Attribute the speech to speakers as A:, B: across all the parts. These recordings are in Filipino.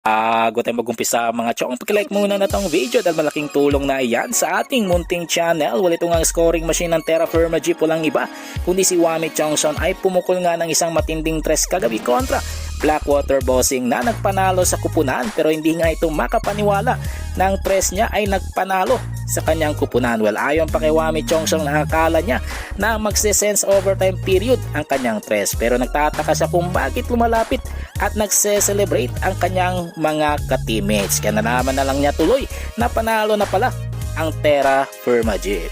A: Bago tayo mag-umpisa mga chong, pag-like muna na tong video dahil malaking tulong na iyan sa ating munting channel. Wala itong ang scoring machine ng Terra Firma Jeep, walang iba kundi si Wami Chongson ay pumukol nga ng isang matinding tres kagabi kontra Blackwater Bossing na nagpanalo sa kupunan, pero hindi nga ito makapaniwala ng tres niya ay nagpanalo sa kanyang kupunan. Well, ayon pa kay Wami Chongson, nakakala niya na magse-sense overtime period ang kanyang tres, pero nagtataka siya kung bakit lumalapit at nagse-celebrate ang kanyang mga ka-teammates. Kaya nalaman na lang niya tuloy na panalo na pala ang Terra Firma Jeep.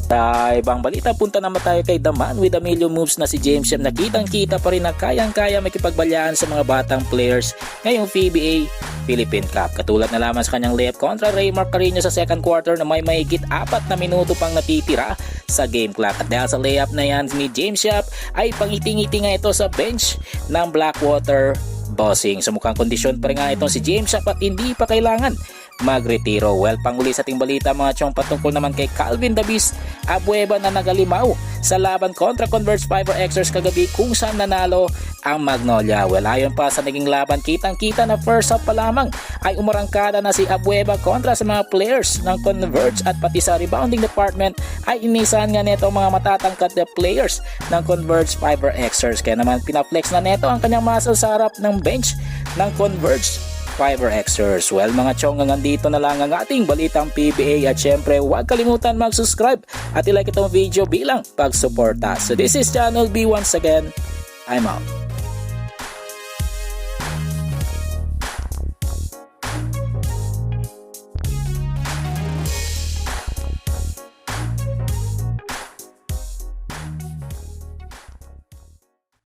A: Sa ibang balita, punta naman tayo kay The Man with a million moves na si James Yap. Nakitang-kita pa rin na kayang-kaya makipagbalyaan sa mga batang players ngayong PBA Philippine Cup. Katulad na lamang sa kanyang layup kontra Raymar Carino sa second quarter na may mahigit 4 na minuto pang natitira sa game clock. At dahil sa layup na yan ni James Yap ay pangiti-ngiti nga ito sa bench ng Blackwater Bossing. Sa mukhang kondisyon pa rin nga itong si James Yap at hindi pa kailangan magretiro. Well, panghuli sa ating balita mga chong, patungkol naman kay Calvin Davis Abueva na nagalimaw sa laban kontra Converge Fiber Xers kagabi kung saan nanalo ang Magnolia. Well, ayon pa sa naging laban, kitang-kita na first half pa lamang ay umarangkada na si Abueva kontra sa mga players ng Converge at pati sa rebounding department ay inisahan nga neto mga matatangkad na players ng Converge Fiber Xers. Kaya naman pinaflex na neto ang kanyang muscle sa harap ng bench ng Converge Fiber Xers. Well mga chong, nandito na lang ang ating balitang PBA at syempre huwag kalimutan mag-subscribe at i-like itong video bilang pagsuporta. So this is Channel B once again. I'm out.